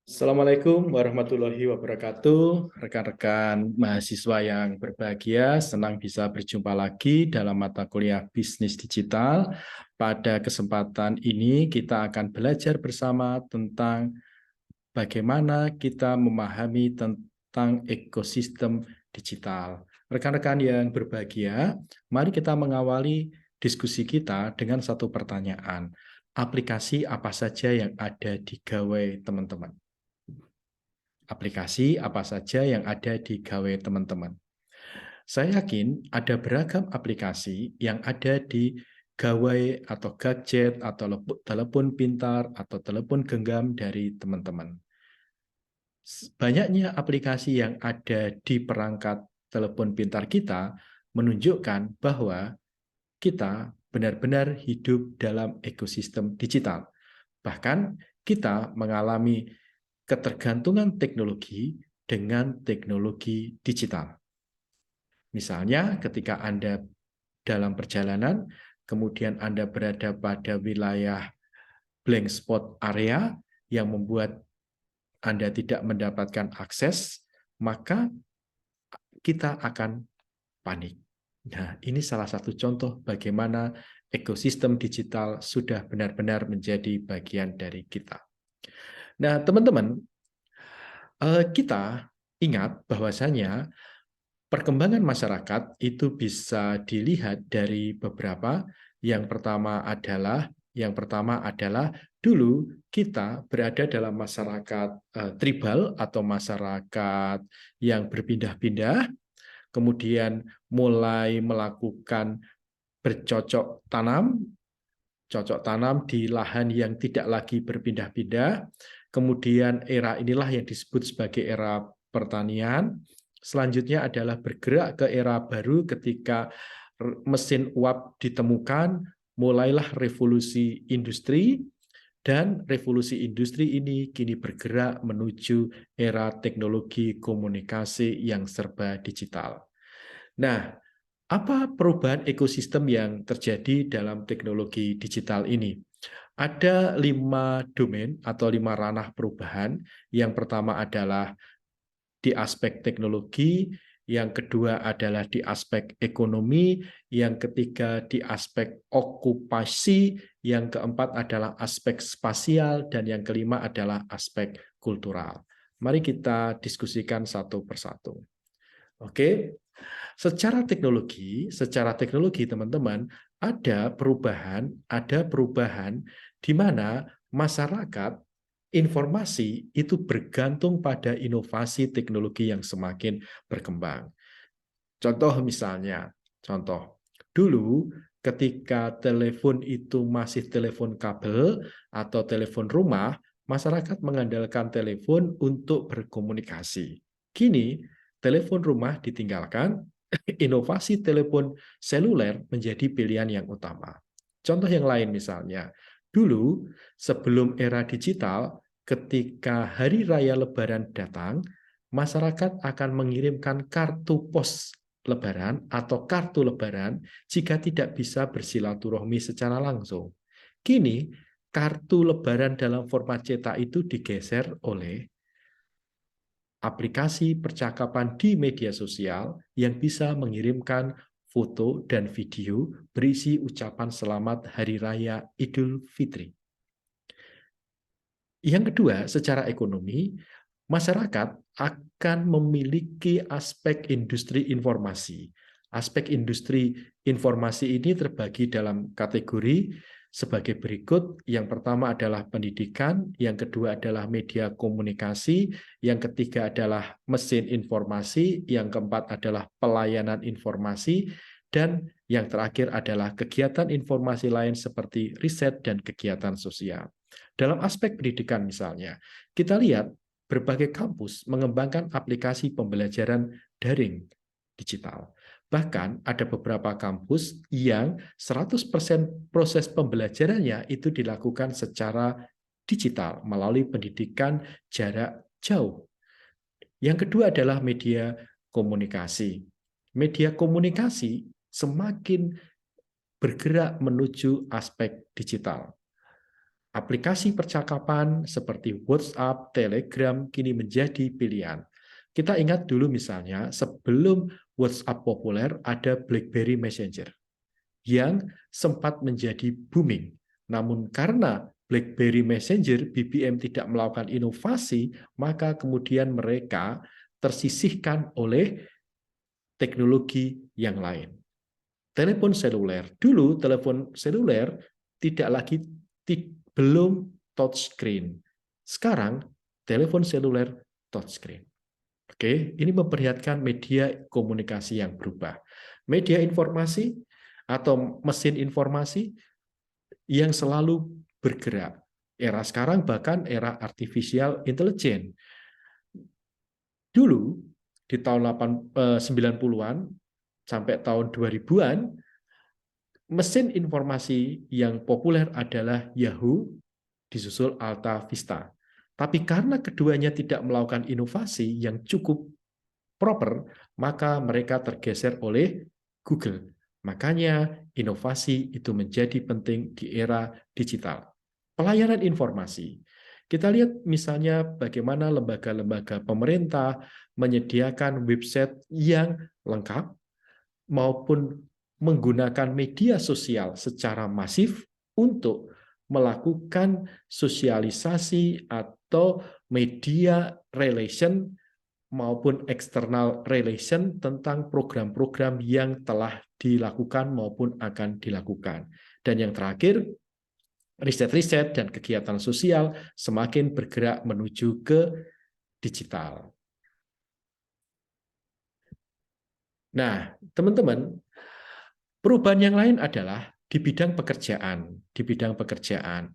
Assalamualaikum warahmatullahi wabarakatuh. Rekan-rekan mahasiswa yang berbahagia, senang bisa berjumpa lagi dalam mata kuliah bisnis digital. Pada kesempatan ini kita akan belajar bersama tentang bagaimana kita memahami tentang ekosistem digital. Rekan-rekan yang berbahagia, mari kita mengawali diskusi kita dengan satu pertanyaan. Aplikasi apa saja yang ada di gawai teman-teman? Aplikasi apa saja yang ada di gawai teman-teman. Saya yakin ada beragam aplikasi yang ada di gawai atau gadget atau telepon pintar atau telepon genggam dari teman-teman. Banyaknya aplikasi yang ada di perangkat telepon pintar kita menunjukkan bahwa kita benar-benar hidup dalam ekosistem digital. Bahkan kita mengalami ketergantungan teknologi dengan teknologi digital. Misalnya ketika Anda dalam perjalanan, kemudian Anda berada pada wilayah blank spot area yang membuat Anda tidak mendapatkan akses, maka kita akan panik. Nah, ini salah satu contoh bagaimana ekosistem digital sudah benar-benar menjadi bagian dari kita. Nah, teman-teman, kita ingat bahwasanya perkembangan masyarakat itu bisa dilihat dari beberapa. Yang pertama adalah dulu kita berada dalam masyarakat tribal atau masyarakat yang berpindah-pindah, kemudian mulai melakukan bercocok tanam, cocok tanam di lahan yang tidak lagi berpindah-pindah. Kemudian era inilah yang disebut sebagai era pertanian. Selanjutnya adalah bergerak ke era baru ketika mesin uap ditemukan, mulailah revolusi industri, dan revolusi industri ini kini bergerak menuju era teknologi komunikasi yang serba digital. Nah, apa perubahan ekosistem yang terjadi dalam teknologi digital ini? Ada 5 domain atau 5 ranah perubahan. Yang pertama adalah di aspek teknologi, yang kedua adalah di aspek ekonomi, yang ketiga di aspek okupasi, yang keempat adalah aspek spasial, dan yang kelima adalah aspek kultural. Mari kita diskusikan satu persatu. Oke, secara teknologi teman-teman, ada perubahan di mana masyarakat informasi itu bergantung pada inovasi teknologi yang semakin berkembang. Contoh dulu ketika telepon itu masih telepon kabel atau telepon rumah, masyarakat mengandalkan telepon untuk berkomunikasi. Kini telepon rumah ditinggalkan, inovasi telepon seluler menjadi pilihan yang utama. Contoh yang lain misalnya, dulu sebelum era digital, ketika hari raya Lebaran datang, masyarakat akan mengirimkan kartu pos Lebaran atau kartu Lebaran jika tidak bisa bersilaturahmi secara langsung. Kini, kartu Lebaran dalam format cetak itu digeser oleh aplikasi percakapan di media sosial yang bisa mengirimkan foto dan video berisi ucapan selamat Hari Raya Idul Fitri. Yang kedua, secara ekonomi, masyarakat akan memiliki aspek industri informasi. Aspek industri informasi ini terbagi dalam kategori sebagai berikut. Yang pertama adalah pendidikan, yang kedua adalah media komunikasi, yang ketiga adalah mesin informasi, yang keempat adalah pelayanan informasi, dan yang terakhir adalah kegiatan informasi lain seperti riset dan kegiatan sosial. Dalam aspek pendidikan misalnya, kita lihat berbagai kampus mengembangkan aplikasi pembelajaran daring digital. Bahkan ada beberapa kampus yang 100% proses pembelajarannya itu dilakukan secara digital melalui pendidikan jarak jauh. Yang kedua adalah media komunikasi. Media komunikasi semakin bergerak menuju aspek digital. Aplikasi percakapan seperti WhatsApp, Telegram kini menjadi pilihan. Kita ingat dulu misalnya sebelum WhatsApp populer ada BlackBerry Messenger yang sempat menjadi booming. Namun karena BlackBerry Messenger BBM tidak melakukan inovasi, maka kemudian mereka tersisihkan oleh teknologi yang lain. Telepon seluler. Dulu telepon seluler tidak lagi belum touchscreen. Sekarang telepon seluler touchscreen. Oke, ini memperlihatkan media komunikasi yang berubah. Media informasi atau mesin informasi yang selalu bergerak. Era sekarang bahkan era artificial intelligence. Dulu di tahun 90-an sampai tahun 2000-an, mesin informasi yang populer adalah Yahoo, disusul Alta Vista. Tapi karena keduanya tidak melakukan inovasi yang cukup proper, maka mereka tergeser oleh Google. Makanya inovasi itu menjadi penting di era digital. Pelayanan informasi. Kita lihat misalnya bagaimana lembaga-lembaga pemerintah menyediakan website yang lengkap maupun menggunakan media sosial secara masif untuk melakukan sosialisasi atau media relation maupun external relation tentang program-program yang telah dilakukan maupun akan dilakukan. Dan yang terakhir, riset-riset dan kegiatan sosial semakin bergerak menuju ke digital. Nah, teman-teman, perubahan yang lain adalah di bidang pekerjaan. Di bidang pekerjaan,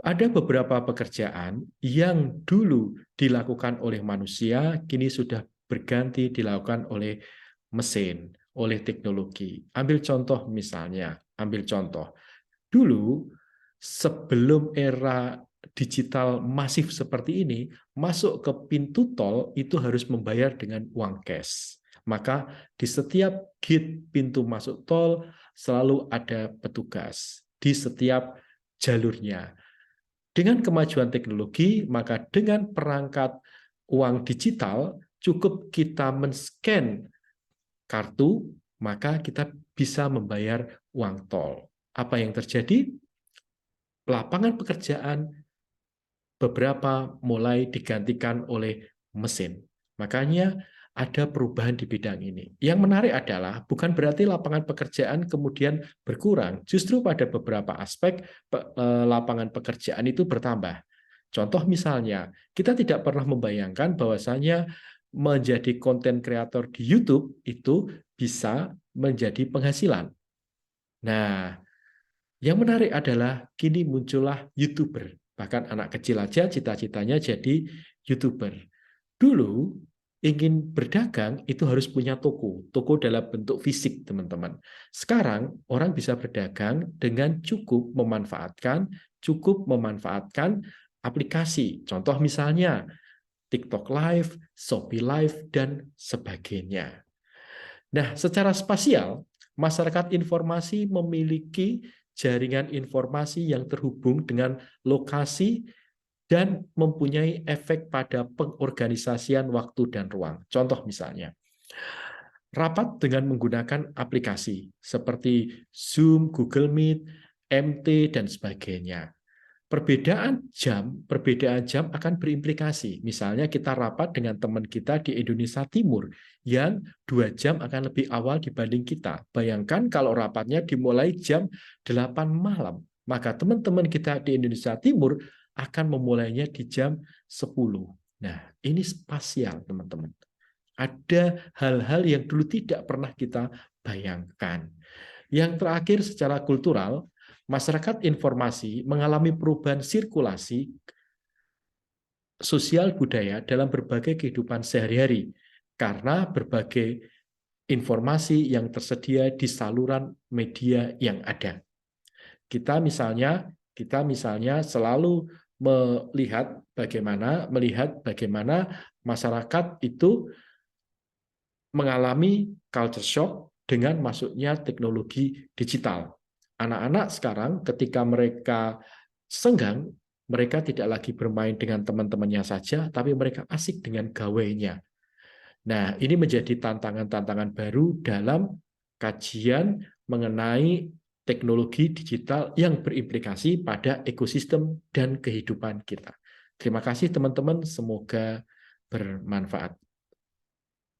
ada beberapa pekerjaan yang dulu dilakukan oleh manusia, kini sudah berganti dilakukan oleh mesin, oleh teknologi. Ambil contoh misalnya, ambil contoh. Dulu, sebelum era digital masif seperti ini, masuk ke pintu tol itu harus membayar dengan uang cash. Maka di setiap gate pintu masuk tol selalu ada petugas di setiap jalurnya. Dengan kemajuan teknologi, maka dengan perangkat uang digital, cukup kita men-scan kartu, maka kita bisa membayar uang tol. Apa yang terjadi? Lapangan pekerjaan beberapa mulai digantikan oleh mesin. Makanya ada perubahan di bidang ini. Yang menarik adalah bukan berarti lapangan pekerjaan kemudian berkurang. Justru pada beberapa aspek lapangan pekerjaan itu bertambah. Contoh misalnya, kita tidak pernah membayangkan bahwasanya menjadi konten kreator di YouTube itu bisa menjadi penghasilan. Nah, yang menarik adalah kini muncullah YouTuber. Bahkan anak kecil aja cita-citanya jadi YouTuber. Dulu ingin berdagang itu harus punya toko. Toko dalam bentuk fisik, teman-teman. Sekarang orang bisa berdagang dengan cukup memanfaatkan aplikasi. Contoh misalnya TikTok Live, Shopee Live, dan sebagainya. Nah, secara spasial, masyarakat informasi memiliki jaringan informasi yang terhubung dengan lokasi dan mempunyai efek pada pengorganisasian waktu dan ruang. Contoh misalnya, rapat dengan menggunakan aplikasi seperti Zoom, Google Meet, MT, dan sebagainya. Perbedaan jam akan berimplikasi. Misalnya kita rapat dengan teman kita di Indonesia Timur yang 2 jam akan lebih awal dibanding kita. Bayangkan kalau rapatnya dimulai jam 8 malam, maka teman-teman kita di Indonesia Timur akan memulainya di jam 10. Nah, ini spasial, teman-teman. Ada hal-hal yang dulu tidak pernah kita bayangkan. Yang terakhir secara kultural, masyarakat informasi mengalami perubahan sirkulasi sosial budaya dalam berbagai kehidupan sehari-hari karena berbagai informasi yang tersedia di saluran media yang ada. Kita misalnya selalu melihat bagaimana masyarakat itu mengalami culture shock dengan masuknya teknologi digital. Anak-anak sekarang ketika mereka senggang, mereka tidak lagi bermain dengan teman-temannya saja, tapi mereka asik dengan gawainya. Nah, ini menjadi tantangan-tantangan baru dalam kajian mengenai teknologi digital yang berimplikasi pada ekosistem dan kehidupan kita. Terima kasih teman-teman, semoga bermanfaat.